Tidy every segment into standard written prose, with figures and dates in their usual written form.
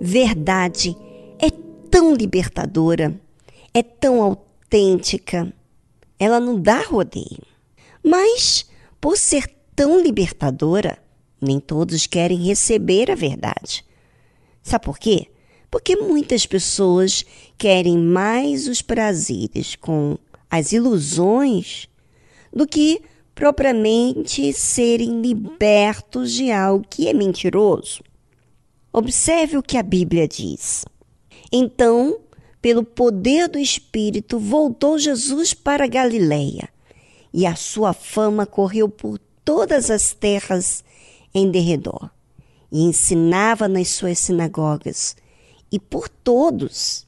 verdade é tão libertadora, é tão autêntica, ela não dá rodeio. Mas, por ser tão libertadora, nem todos querem receber a verdade. Sabe por quê? Porque muitas pessoas querem mais os prazeres com as ilusões do que propriamente serem libertos de algo que é mentiroso. Observe o que a Bíblia diz. Então, pelo poder do Espírito, voltou Jesus para Galiléia, e a sua fama correu por todas as terras em derredor, e ensinava nas suas sinagogas, e por todos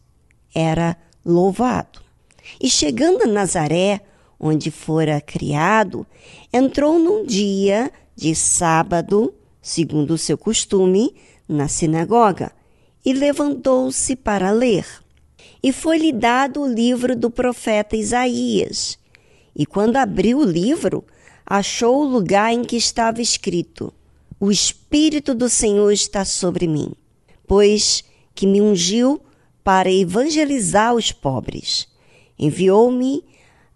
era louvado. E chegando a Nazaré, onde fora criado, entrou num dia de sábado, segundo o seu costume, na sinagoga, e levantou-se para ler. E foi-lhe dado o livro do profeta Isaías. E quando abriu o livro, achou o lugar em que estava escrito: O Espírito do Senhor está sobre mim, pois que me ungiu para evangelizar os pobres. Enviou-me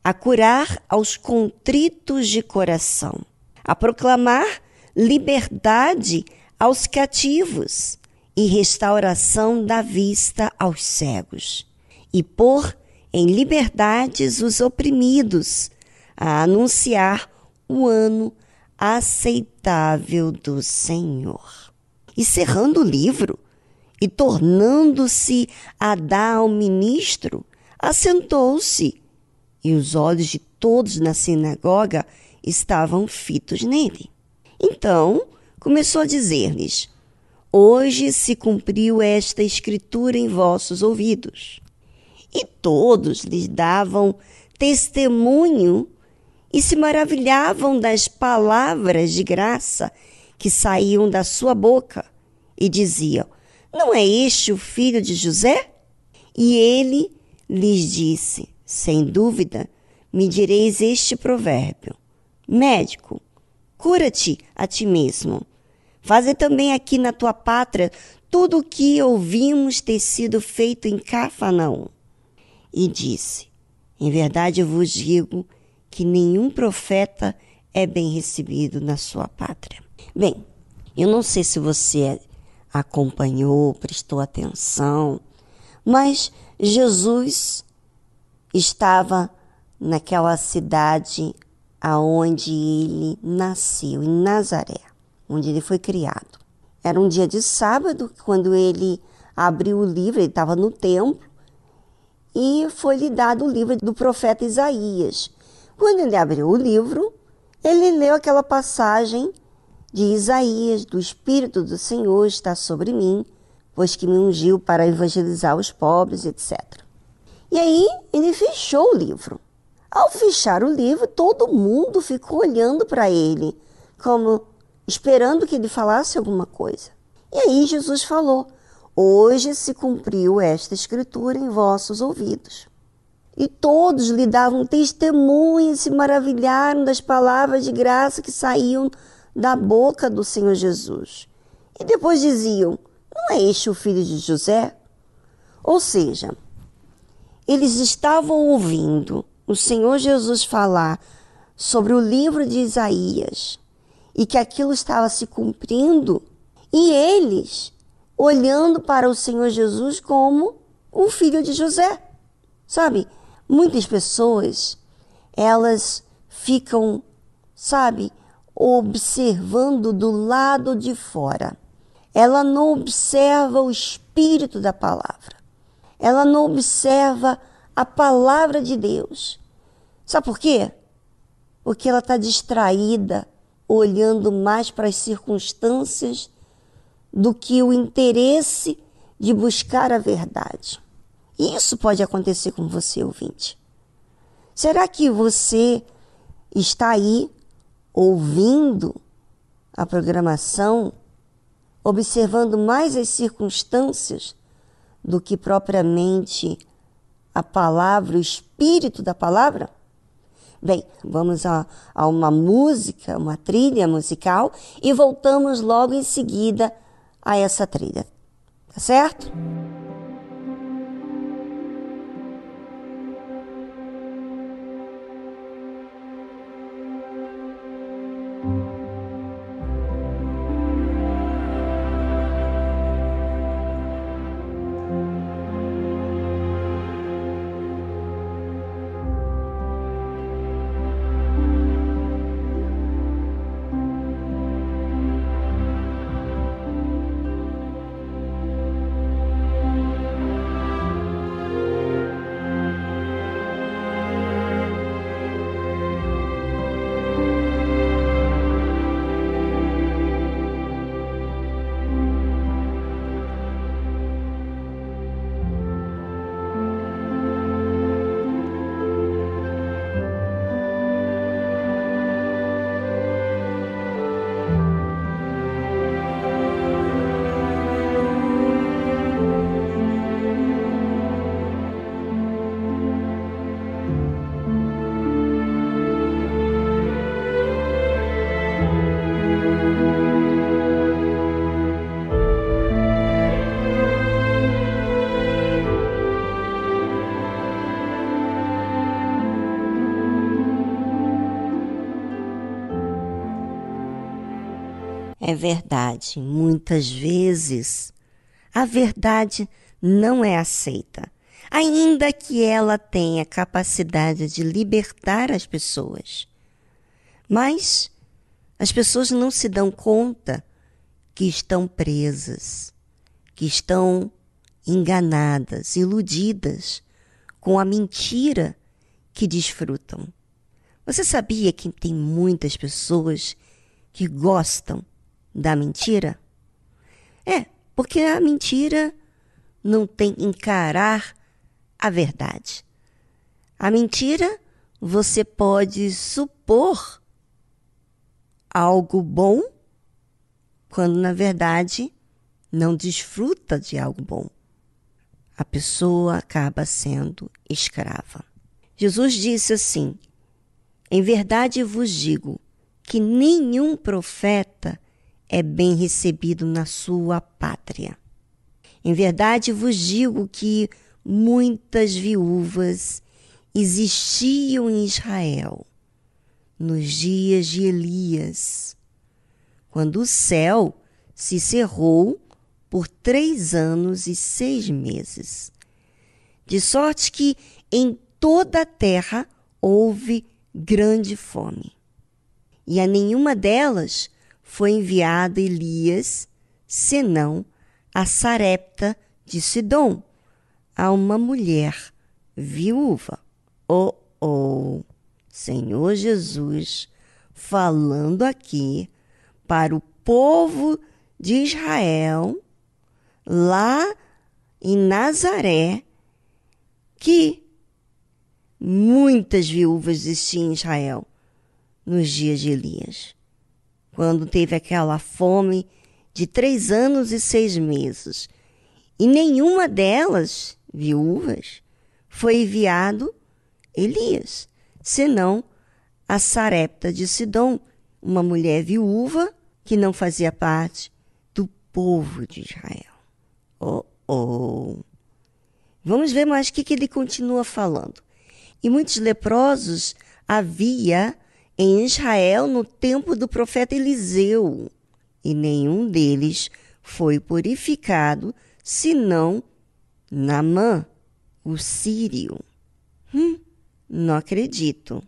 a curar aos contritos de coração, a proclamar liberdade aos cativos e restauração da vista aos cegos, e pôr em liberdades os oprimidos, a anunciar o ano aceitável do Senhor. E cerrando o livro, e tornando-se a dar ao ministro, assentou-se, e os olhos de todos na sinagoga estavam fitos nele. Então começou a dizer-lhes: Hoje se cumpriu esta escritura em vossos ouvidos. E todos lhes davam testemunho e se maravilhavam das palavras de graça que saíam da sua boca, e diziam: Não é este o filho de José? E ele lhes disse: Sem dúvida, me direis este provérbio: Médico, cura-te a ti mesmo. Faze também aqui na tua pátria tudo o que ouvimos ter sido feito em Cafarnaum. E disse: Em verdade eu vos digo que nenhum profeta é bem recebido na sua pátria. Bem, eu não sei se você acompanhou, prestou atenção, mas Jesus estava naquela cidade aonde ele nasceu, em Nazaré, onde ele foi criado. Era um dia de sábado, quando ele abriu o livro, ele estava no templo, e foi-lhe dado o livro do profeta Isaías. Quando ele abriu o livro, ele leu aquela passagem de Isaías: Do Espírito do Senhor está sobre mim, pois que me ungiu para evangelizar os pobres, etc. E aí ele fechou o livro. Ao fechar o livro, todo mundo ficou olhando para ele, como esperando que ele falasse alguma coisa. E aí Jesus falou: Hoje se cumpriu esta escritura em vossos ouvidos. E todos lhe davam testemunho e se maravilharam das palavras de graça que saíam da boca do Senhor Jesus. E depois diziam: Não é este o filho de José? Ou seja, eles estavam ouvindo o Senhor Jesus falar sobre o livro de Isaías e que aquilo estava se cumprindo, e eles olhando para o Senhor Jesus como um filho de José. Sabe, muitas pessoas, elas ficam, observando do lado de fora. Ela não observa o espírito da palavra. Ela não observa a palavra de Deus. Sabe por quê? Porque ela está distraída, olhando mais para as circunstâncias do que o interesse de buscar a verdade. E isso pode acontecer com você, ouvinte. Será que você está aí ouvindo a programação, observando mais as circunstâncias do que propriamente a palavra, o espírito da palavra? Bem, vamos a uma música, uma trilha musical, e voltamos logo em seguida a essa trilha. Tá certo? É verdade, muitas vezes a verdade não é aceita, ainda que ela tenha capacidade de libertar as pessoas. Mas as pessoas não se dão conta que estão presas, que estão enganadas, iludidas com a mentira que desfrutam. Você sabia que tem muitas pessoas que gostam da mentira? Porque a mentira não tem que encarar a verdade. A mentira, você pode supor algo bom, quando na verdade não desfruta de algo bom. A pessoa acaba sendo escrava. Jesus disse assim: em verdade vos digo que nenhum profeta é bem recebido na sua pátria. Em verdade vos digo que muitas viúvas existiam em Israel nos dias de Elias, quando o céu se cerrou por 3 anos e 6 meses, de sorte que em toda a terra houve grande fome. E a nenhuma delas foi enviado Elias, senão a Sarepta de Sidom, a uma mulher viúva. Senhor Jesus falando aqui para o povo de Israel, lá em Nazaré, que muitas viúvas existiam em Israel nos dias de Elias, quando teve aquela fome de 3 anos e 6 meses. E nenhuma delas, viúvas, foi enviado Elias, senão a Sarepta de Sidom, uma mulher viúva que não fazia parte do povo de Israel. Vamos ver mais o que ele continua falando. E muitos leprosos havia em Israel no tempo do profeta Eliseu, e nenhum deles foi purificado, senão Naamã, o sírio. Não acredito.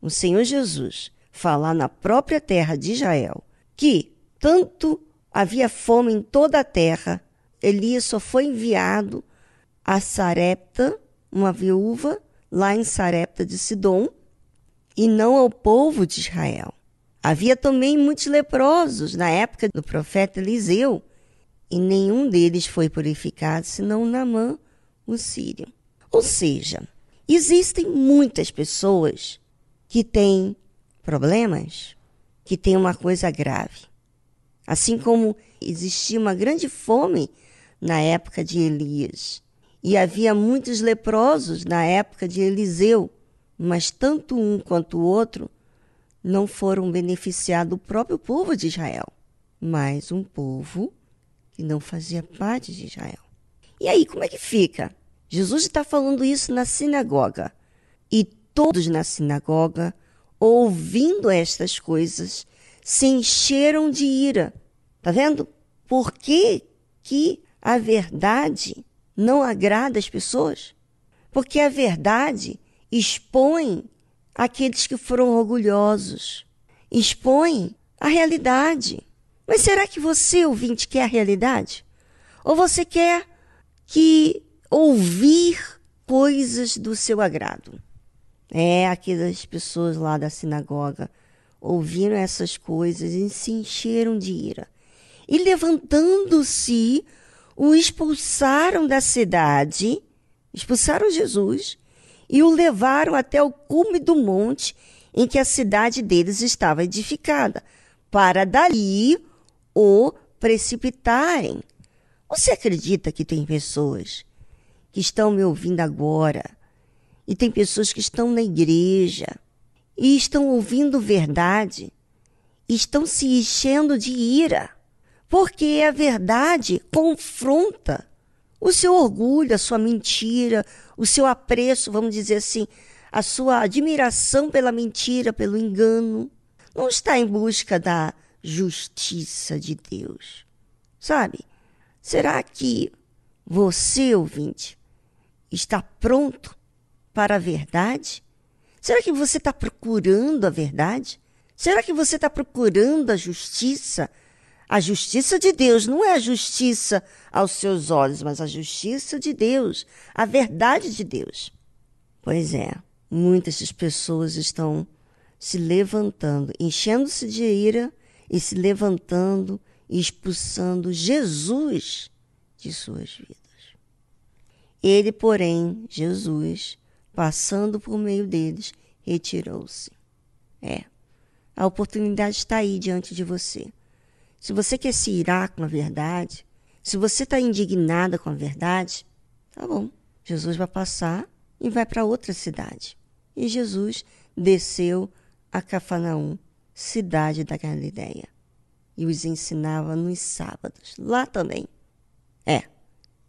O Senhor Jesus falar na própria terra de Israel que tanto havia fome em toda a terra, Elias só foi enviado a Sarepta, uma viúva, lá em Sarepta de Sidom, e não ao povo de Israel. Havia também muitos leprosos na época do profeta Eliseu, e nenhum deles foi purificado, senão Naamã, o sírio. Ou seja, existem muitas pessoas que têm problemas, que têm uma coisa grave. Assim como existia uma grande fome na época de Elias, e havia muitos leprosos na época de Eliseu, mas tanto um quanto o outro não foram beneficiados do próprio povo de Israel, mas um povo que não fazia parte de Israel. E aí, como é que fica? Jesus está falando isso na sinagoga. E todos na sinagoga, ouvindo estas coisas, se encheram de ira. Está vendo? Por que a verdade não agrada as pessoas? Porque a verdade expõe aqueles que foram orgulhosos, expõe a realidade. Mas será que você, ouvinte, quer a realidade? Ou você quer ouvir coisas do seu agrado? Aquelas pessoas lá da sinagoga ouviram essas coisas e se encheram de ira. E levantando-se, o expulsaram da cidade, expulsaram Jesus e o levaram até o cume do monte em que a cidade deles estava edificada, para dali o precipitarem. Você acredita que tem pessoas que estão me ouvindo agora e tem pessoas que estão na igreja e estão ouvindo verdade e estão se enchendo de ira? Porque a verdade confronta o seu orgulho, a sua mentira, o seu apreço, vamos dizer assim, a sua admiração pela mentira, pelo engano. Não está em busca da justiça de Deus, sabe? Será que você, ouvinte, está pronto para a verdade? Será que você está procurando a verdade? Será que você está procurando a justiça? A justiça de Deus não é a justiça aos seus olhos, mas a justiça de Deus, a verdade de Deus. Pois é, muitas pessoas estão se levantando, enchendo-se de ira e se levantando e expulsando Jesus de suas vidas. Ele, porém, Jesus, passando por meio deles, retirou-se. A oportunidade está aí diante de você. Se você quer se irar com a verdade, se você está indignada com a verdade, tá bom. Jesus vai passar e vai para outra cidade. E Jesus desceu a Cafarnaum, cidade da Galileia, e os ensinava nos sábados. Lá também.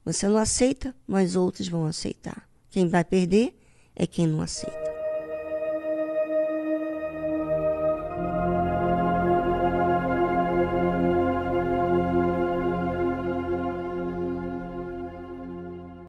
Você não aceita, mas outros vão aceitar. Quem vai perder é quem não aceita.